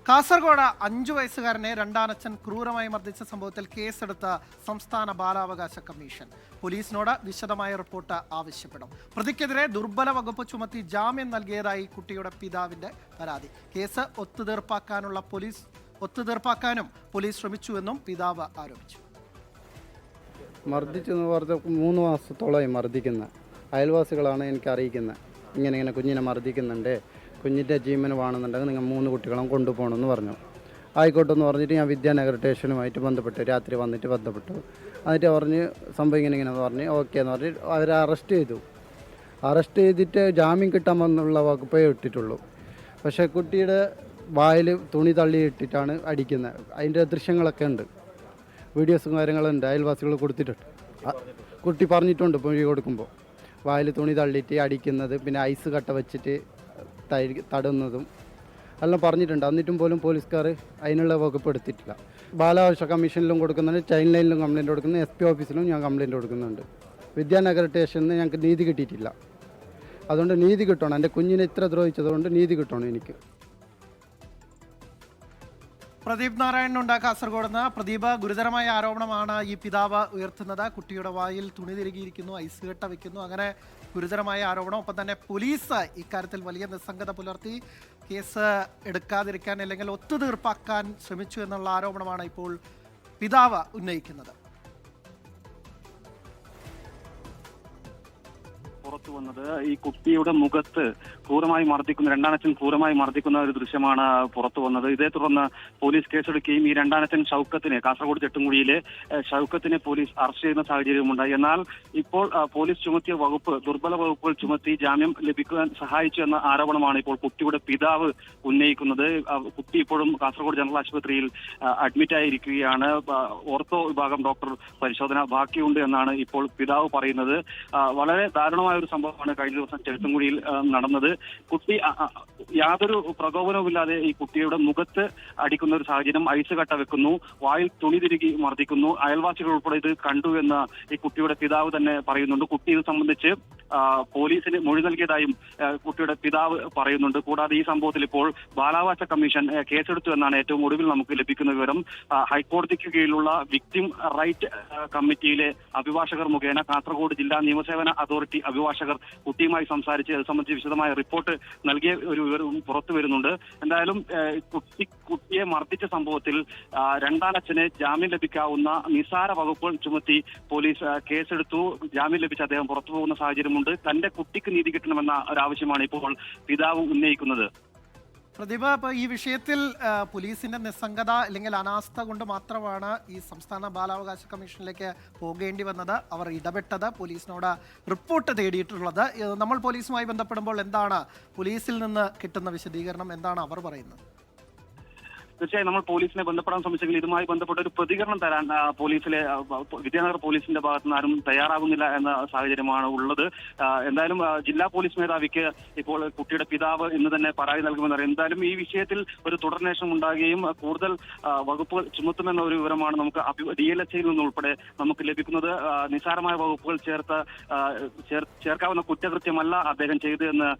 കാസർഗോഡ് 5 വയസ്സുകാരനെ രണ്ടാനച്ഛൻ ക്രൂരമായി മർദ്ദിച്ച സംഭവത്തിൽ കേസെടുത്ത സംസ്ഥാന ബാലാവകാശ കമ്മീഷൻ പോലീസിനോട് വിശദമായ റിപ്പോർട്ട് ആവശ്യപ്പെടും. പ്രതിക്കെതിരെ ദുർബല വകുപ്പ് ചുമത്തി ജാമ്യം നൽകിയതായി കുട്ടിയുടെ പിതാവിന്റെ പരാതി. കേസ് ഒത്തുതീർപ്പാക്കാനും പോലീസ് ശ്രമിച്ചുവെന്നും പിതാവ് ആരോപിച്ചു. മർദ്ദിച്ചെന്ന് പറഞ്ഞ 3 മാസത്തോളമായി മർദ്ദിക്കുന്ന അയൽവാസികളാണ് എനിക്ക് അറിയിക്കുന്നത്. ഇങ്ങനെ കുഞ്ഞിനെ മർദ്ദിക്കുന്നുണ്ട്, കുഞ്ഞിൻ്റെ ജീവന് വേണമെന്നുണ്ടെങ്കിൽ നിങ്ങൾ 3 കുട്ടികളും കൊണ്ടുപോകണമെന്ന് പറഞ്ഞു. ആയിക്കോട്ടെന്ന് പറഞ്ഞിട്ട് ഞാൻ വിദ്യാനഗർ സ്റ്റേഷനുമായിട്ട് ബന്ധപ്പെട്ടു. രാത്രി വന്നിട്ട് ബന്ധപ്പെട്ടു. എന്നിട്ട് പറഞ്ഞ് സംഭവം ഇങ്ങനെ പറഞ്ഞ് ഓക്കെ എന്ന് പറഞ്ഞിട്ട് അവരെ അറസ്റ്റ് ചെയ്തു. അറസ്റ്റ് ചെയ്തിട്ട് ജാമ്യം കിട്ടാമെന്നുള്ള വകുപ്പേ ഇട്ടിട്ടുള്ളൂ. പക്ഷേ കുട്ടിയുടെ വായിൽ തുണി തള്ളിയിട്ടിട്ടാണ് അടിക്കുന്നത്. അതിൻ്റെ ദൃശ്യങ്ങളൊക്കെ ഉണ്ട്, വീഡിയോസും കാര്യങ്ങളുണ്ട്, അയൽവാസികൾ കൊടുത്തിട്ടുണ്ട്. കുട്ടി പറഞ്ഞിട്ടുണ്ട് മൊഴി കൊടുക്കുമ്പോൾ വായിൽ തുണി തള്ളിയിട്ട് അടിക്കുന്നത്, പിന്നെ ഐസ് കട്ട വെച്ചിട്ട് തടുന്നതും എല്ലാം പറഞ്ഞിട്ടുണ്ട്. എന്നിട്ടും പോലും പോലീസുകാർ അതിനുള്ള വകുപ്പ് എടുത്തിട്ടില്ല. ബാലാവകാശ കമ്മീഷനിലും കൊടുക്കുന്നുണ്ട്, ചൈൽഡ് ലൈനിലും കംപ്ലയിൻറ്റ് കൊടുക്കുന്നു, SP ഓഫീസിലും ഞാൻ കംപ്ലയിൻറ്റ് കൊടുക്കുന്നുണ്ട്. വിദ്യാനഗർ സ്റ്റേഷനിൽ നിന്ന് ഞങ്ങൾക്ക് നീതി കിട്ടിയിട്ടില്ല. അതുകൊണ്ട് നീതി കിട്ടണം. എൻ്റെ കുഞ്ഞിനെ ഇത്ര ദ്രോഹിച്ചതുകൊണ്ട് നീതി കിട്ടണം എനിക്ക്. പ്രദീപ് നാരായണനുണ്ട് കാസർഗോഡ് നിന്ന്. പ്രദീപ്, ഗുരുതരമായ ആരോപണമാണ് ഈ പിതാവ് ഉയർത്തുന്നത്. കുട്ടിയുടെ വായിൽ തുണി തിരുകിയിരിക്കുന്നു, ഐസ് കെട്ട വയ്ക്കുന്നു, അങ്ങനെ ഗുരുതരമായ ആരോപണം. ഒപ്പം തന്നെ പോലീസ് ഇക്കാര്യത്തിൽ വലിയ നിസ്സംഗത പുലർത്തി കേസ് എടുക്കാതിരിക്കാൻ അല്ലെങ്കിൽ ഒത്തുതീർപ്പാക്കാൻ ശ്രമിച്ചു എന്നുള്ള ആരോപണമാണ് ഇപ്പോൾ പിതാവ് ഉന്നയിക്കുന്നത്. പുറത്തു വന്നത് ഈ കുട്ടിയുടെ മുഖത്ത് ക്രൂരമായി മർദ്ദിക്കുന്ന, രണ്ടാനച്ഛൻ ക്രൂരമായി മർദ്ദിക്കുന്ന ഒരു ദൃശ്യമാണ് പുറത്തു വന്നത്. ഇതേ തുടർന്ന് പോലീസ് കേസെടുക്കുകയും ഈ രണ്ടാനച്ഛൻ ഷൗക്കത്തിനെ, കാസർഗോഡ് ചെട്ടുംകുഴിയിലെ ഷൗക്കത്തിനെ പോലീസ് അറസ്റ്റ് ചെയ്യുന്ന സാഹചര്യമുണ്ടായി. എന്നാൽ ഇപ്പോൾ പോലീസ് ചുമത്തിയ വകുപ്പ്, ദുർബല വകുപ്പുകൾ ചുമത്തി ജാമ്യം ലഭിക്കാൻ സഹായിച്ചു എന്ന ആരോപണമാണ് ഇപ്പോൾ കുട്ടിയുടെ പിതാവ് ഉന്നയിക്കുന്നത്. കുട്ടി ഇപ്പോഴും കാസർഗോഡ് ജനറൽ ആശുപത്രിയിൽ അഡ്മിറ്റ് ആയിരിക്കുകയാണ്. ഓർത്തോ വിഭാഗം ഡോക്ടർ പരിശോധന ബാക്കിയുണ്ട് എന്നാണ് ഇപ്പോൾ പിതാവ് പറയുന്നത്. വളരെ ദാരുണമായ ഒരു സംഭവമാണ് കഴിഞ്ഞ ദിവസം ചെറുത്തുംകുഴിയിൽ നടന്നത്. കുട്ടി യാതൊരു പ്രകോപനവുമില്ലാതെ ഈ കുട്ടിയുടെ മുഖത്ത് അടിക്കുന്ന ഒരു സാഹചര്യം, ഐസ് കട്ട വെക്കുന്നു, വായിൽ തുണി തിരുകി മർദ്ദിക്കുന്നു. അയൽവാസികൾ ഉൾപ്പെടെ ഇത് കണ്ടു എന്ന് ഈ കുട്ടിയുടെ പിതാവ് തന്നെ പറയുന്നുണ്ട്. കുട്ടി ഇത് സംബന്ധിച്ച് പോലീസിന് മൊഴി നൽകിയതായും കുട്ടിയുടെ പിതാവ് പറയുന്നുണ്ട്. കൂടാതെ ഈ സംഭവത്തിൽ ഇപ്പോൾ ബാലാവകാശ കമ്മീഷൻ കേസെടുത്തു എന്നാണ് ഏറ്റവും ഒടുവിൽ നമുക്ക് ലഭിക്കുന്ന വിവരം. ഹൈക്കോടതിക്ക് കീഴിലുള്ള വിക്ടിം റൈറ്റ് കമ്മിറ്റിയിലെ അഭിഭാഷകർ മുഖേന കാസർഗോഡ് ജില്ലാ നിയമസേവന അതോറിറ്റി അഭിഭാഷകർ കുട്ടിയുമായി സംസാരിച്ച് ഇത് സംബന്ധിച്ച് വിശദമായ റിപ്പോർട്ട് നൽകിയ ഒരു വിവരവും പുറത്തു വരുന്നുണ്ട്. എന്തായാലും കുട്ടിയെ മർദ്ദിച്ച സംഭവത്തിൽ രണ്ടാനച്ഛന് ജാമ്യം ലഭിക്കാവുന്ന നിസാര വകുപ്പുകൾ ചുമത്തി പോലീസ് കേസെടുത്തു. ജാമ്യം ലഭിച്ച അദ്ദേഹം പുറത്തു പോകുന്ന സാഹചര്യമുണ്ട്. തന്റെ കുട്ടിക്ക് നീതി കിട്ടണമെന്ന ഒരാവശ്യമാണ് ഇപ്പോൾ പിതാവ് ഉന്നയിക്കുന്നത്. പ്രതിഭ, ഇപ്പോൾ ഈ വിഷയത്തിൽ പോലീസിന്റെ നിസ്സംഗത അല്ലെങ്കിൽ അനാസ്ഥ കൊണ്ട് മാത്രമാണ് ഈ സംസ്ഥാന ബാലാവകാശ കമ്മീഷനിലേക്ക് പോകേണ്ടി വന്നത്. അവർ ഇടപെട്ടത്, പോലീസിനോട് റിപ്പോർട്ട് തേടിയിട്ടുള്ളത്. നമ്മൾ പോലീസുമായി ബന്ധപ്പെടുമ്പോൾ എന്താണ് പോലീസിൽ നിന്ന് കിട്ടുന്ന വിശദീകരണം, എന്താണ് അവർ പറയുന്നത്? തീർച്ചയായും നമ്മൾ പോലീസിനെ ബന്ധപ്പെടാൻ ശ്രമിച്ചെങ്കിൽ ഇതുമായി ബന്ധപ്പെട്ട ഒരു പ്രതികരണം തരാൻ പോലീസിലെ വിദ്യാനഗർ പോലീസിന്റെ ഭാഗത്ത് നിന്ന് ആരും തയ്യാറാകുന്നില്ല എന്ന സാഹചര്യമാണ് ഉള്ളത്. എന്തായാലും ജില്ലാ പോലീസ് മേധാവിക്ക് ഇപ്പോൾ കുട്ടിയുടെ പിതാവ് ഇന്ന് തന്നെ പരാതി നൽകുമെന്നറിയാം. എന്തായാലും ഈ വിഷയത്തിൽ ഒരു തുടരന്വേഷണം ഉണ്ടാകുകയും കൂടുതൽ വകുപ്പുകൾ ചുമത്തുമെന്ന ഒരു വിവരമാണ് നമുക്ക് DLSയിൽ നിന്നുൾപ്പെടെ നമുക്ക് ലഭിക്കുന്നത്. നിസ്സാരമായ വകുപ്പുകൾ ചേർക്കാവുന്ന കുറ്റകൃത്യമല്ല അദ്ദേഹം ചെയ്തതെന്ന്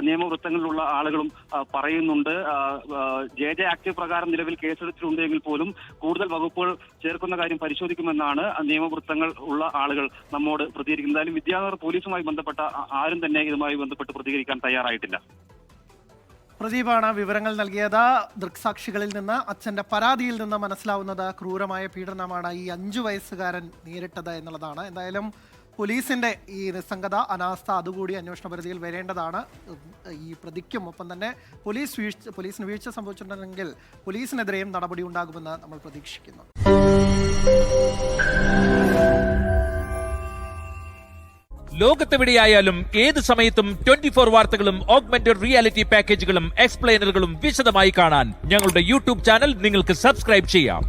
നിയമവൃത്തങ്ങളിലുള്ള ആളുകളും പറയുന്നുണ്ട്. JJ ആക്ട് പ്രകാരം നിലവിൽ കേസെടുത്തിട്ടുണ്ടെങ്കിൽ പോലും കൂടുതൽ വകുപ്പുകൾ ചേർക്കുന്ന കാര്യം പരിശോധിക്കുമെന്നാണ് നിയമവൃത്തങ്ങൾ ഉള്ള ആളുകൾ നമ്മോട് പ്രതികരിക്കുന്നത്. എന്തായാലും വിദ്യാനഗർ പോലീസുമായി ബന്ധപ്പെട്ട ആരും തന്നെ ഇതുമായി ബന്ധപ്പെട്ട് പ്രതികരിക്കാൻ തയ്യാറായിട്ടില്ല. പ്രദീപാണ് വിവരങ്ങൾ നൽകിയത്. ദൃക്സാക്ഷികളിൽ നിന്ന്, അച്ഛന്റെ പരാതിയിൽ നിന്ന് മനസ്സിലാവുന്നത് ക്രൂരമായ പീഡനമാണ് ഈ 5 വയസ്സുകാരൻ നേരിട്ടത് എന്നുള്ളതാണ്. എന്തായാലും പോലീസിന്റെ ഈ നിസ്സംഗത, അനാസ്ഥ അതുകൂടി അന്വേഷണ പരിധിയിൽ വരേണ്ടതാണ്. ഈ പ്രതിക്കും ഒപ്പം തന്നെ പോലീസിന് വീഴ്ച സംഭവിച്ചിട്ടുണ്ടെങ്കിൽ പോലീസിനെതിരെയും നടപടി ഉണ്ടാകുമെന്ന് നമ്മൾ പ്രതീക്ഷിക്കുന്നു. ലോകത്തെവിടെയായാലും ഏത് സമയത്തും 24 വാർത്തകളും ഓഗ്മെന്റഡ് റിയാലിറ്റി പാക്കേജുകളും എക്സ്പ്ലെയിനറുകളും വിശദമായി കാണാൻ ഞങ്ങളുടെ YouTube ചാനൽ നിങ്ങൾക്ക് സബ്സ്ക്രൈബ് ചെയ്യാം.